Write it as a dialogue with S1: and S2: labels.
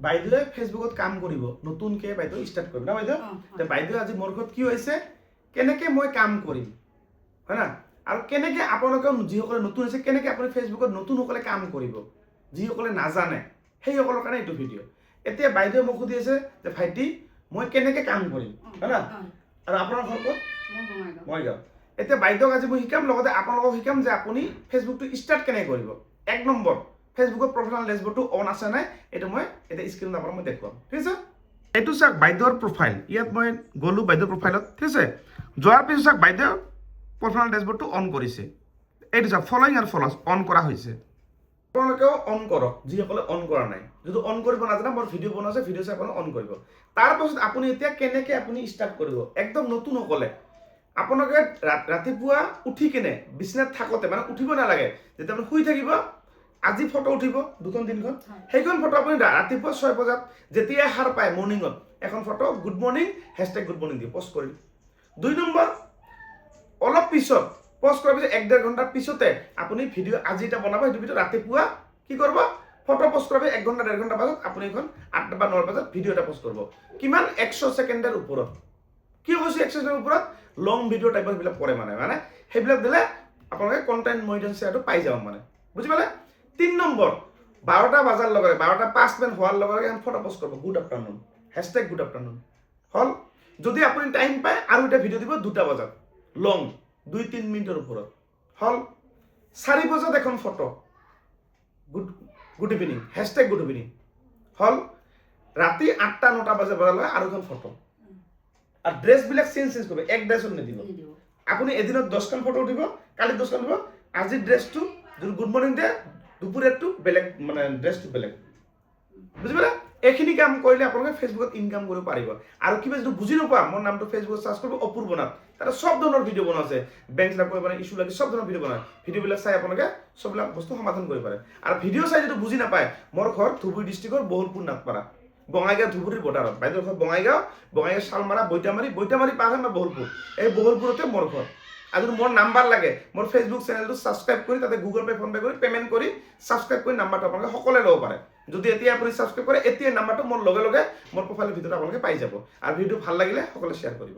S1: বাইদেৱে ফেচবুকত কাম কৰিব নতুনকৈ বাইদেউ ষ্টাৰ্ট কৰিব না বাইদেউ বাইদেউ আজি মোৰ ঘৰত কি হৈছে কেনেকৈ মই কাম কৰিম হয় না আৰু কেনেকৈ আপোনালোকে যিসকলে নতুন আছে কেনেকৈ আপুনি ফেচবুকত নতুনসকলে কাম কৰিব যিসকলে নাজানে সেইসকলৰ কাৰণে এইটো ভিডিঅ' এতিয়া বাইদেৱে মোক সুধি আছে যে ভাইটি মই কেনেকৈ কাম কৰিম হয় না আৰু আপোনাৰ ঘৰ ক'ত বঙাইগাঁও এতিয়া বাইদেউক আজি মই শিকাম লগতে আপোনালোকক শিকাম যে আপুনি ফেচবুকটো ষ্টাৰ্ট কেনেকৈ কৰিব এক নম্বৰ ফেচবুকৰ প্ৰফেশনাল ডেশবৰ্ডটো অন আছে নাই এইটো মই এতিয়া স্ক্ৰীনত আপোনাক মই দেখুৱাম ঠিক আছে এইটো চাওক বাইদেউৰ প্ৰফাইল ইয়াত মই গ'লোঁ বাইদেউৰ প্ৰফাইলত ঠিক আছে যোৱাৰ পিছত চাওক বাইদেউ প্ৰফেশনাল ডেশবৰ্ডটো অন কৰিছে এইটো চাওক ফলোইং আৰু ফলোৱাৰ্ছ অন কৰা হৈছে আপোনালোকেও অন কৰক যিসকলে অন কৰা নাই যদি অন কৰিব নাজানে মোৰ ভিডিঅ' বনাইছে ভিডিঅ' চাই আপোনালোকে অন কৰিব তাৰপাছত আপুনি এতিয়া কেনেকৈ আপুনি ষ্টাৰ্ট কৰিব একদম নতুনসকলে আপোনালোকে ৰাতিপুৱা উঠি কিনে বিছনাত থাকোঁতে মানে উঠিব নালাগে যেতিয়া আপুনি শুই থাকিব আজি ফটো উঠিব দুখন তিনিখন সেইখন ফটো আপুনি ৰাতিপুৱা 6 বজাত যেতিয়া সাৰ পায় মৰ্ণিঙত এখন photo good morning hashtag good morning দি পষ্ট কৰিম 2 নম্বৰ অলপ পিছত পষ্ট কৰাৰ পিছত 1.5 ঘণ্টাৰ পিছতে আপুনি ভিডিঅ' আজি এটা বনাব সেইটো ভিডিঅ' ৰাতিপুৱা কি কৰিব ফটো পষ্ট কৰাৰ পিছত 1 ঘণ্টা 1.5 ঘণ্টা পাছত আপুনি এখন 8 বা 9 বজাত ভিডিঅ' এটা পষ্ট কৰিব কিমান 100 ছেকেণ্ডৰ ওপৰত কি কৈছে 100 ছেকেণ্ডৰ ওপৰত লং ভিডিঅ' টাইপৰ সেইবিলাক পৰে মানে সেইবিলাক দিলে আপোনালোকে কণ্টেণ্ট মনিটাইজেশ্যনটো পাই যাব মানে বুজি পালে 3 নম্বৰ 12টা বাজাৰ লগে 12টা 5 মিনিট হোৱাৰ লগে এখন ফটো পষ্ট কৰিব good afternoon hashtag good afternoon হল যদি আপুনি টাইম পায় আৰু এটা ভিডিঅ' দিব 2টা বজাত লং 2-3 মিনিটৰ ওপৰত হল 4 বজাত এখন photo good evening hashtag good evening হল ৰাতি 8টা 9টা বজালৈ আৰু এখন ফটো আৰু ড্ৰেছবিলাক চেঞ্জ কৰিব এক ড্ৰেছত নিদিব আপুনি এদিনত 10খন ফটো উঠিব কালি 10খন দিব আজি ড্ৰেছটো যদি গুড মৰ্ণিং দিয়ে দুপৰীয়াটো বেলেগ মানে ড্ৰেছটো বেলেগ বুজি পালে এইখিনি কাম কৰিলে আপোনালোকে ফেচবুকত ইনকাম কৰিব পাৰিব আৰু কিবা যদি বুজি নোপোৱা মোৰ নামটো ফেচবুকত সাৰ্চ কৰিব অপূৰ্ব নাথ তাতে সব ধৰণৰ ভিডিঅ' বনোৱা আছে বেংক লাভ কৰিব ইস্যু লাগে সব ধৰণৰ ভিডিঅ' বনায় ভিডিঅ'বিলাক চাই আপোনালোকে সববিলাক বস্তু সমাধান কৰিব পাৰে আৰু ভিডিঅ' চাই যদি বুজি নাপায় মোৰ ঘৰ ধুবুৰী ডিষ্ট্ৰিক্টৰ বহুলপুৰ নাথপাৰা বঙাইগাঁও ধুবুৰীৰ বৰ্ডাৰত বাইদেউৰ ঘৰ বঙাইগাঁও শালমাৰা বৈতামাৰী পাৰ হয় বহুলপুৰ এই বহুলপুৰতে মোৰ ঘৰ আৰু যদি মোৰ নাম্বাৰ লাগে মোৰ ফেচবুক চেনেলটো ছাবস্ক্ৰাইব কৰি তাতে গুগল পে ফোন পে কৰি পেমেণ্ট কৰি ছাবস্ক্ৰাইব কৰি নাম্বাৰটো আপোনালোকে সকলোৱে ল'ব পাৰে যদি এতিয়া আপুনি ছাবস্ক্ৰাইব কৰে এতিয়া নাম্বাৰটো মোৰ লগে লগে মোৰ প্ৰফাইলৰ ভিতৰত আপোনালোকে পাই যাব আৰু ভিডিঅ' ভাল লাগিলে সকলোৱে শ্বেয়াৰ কৰিব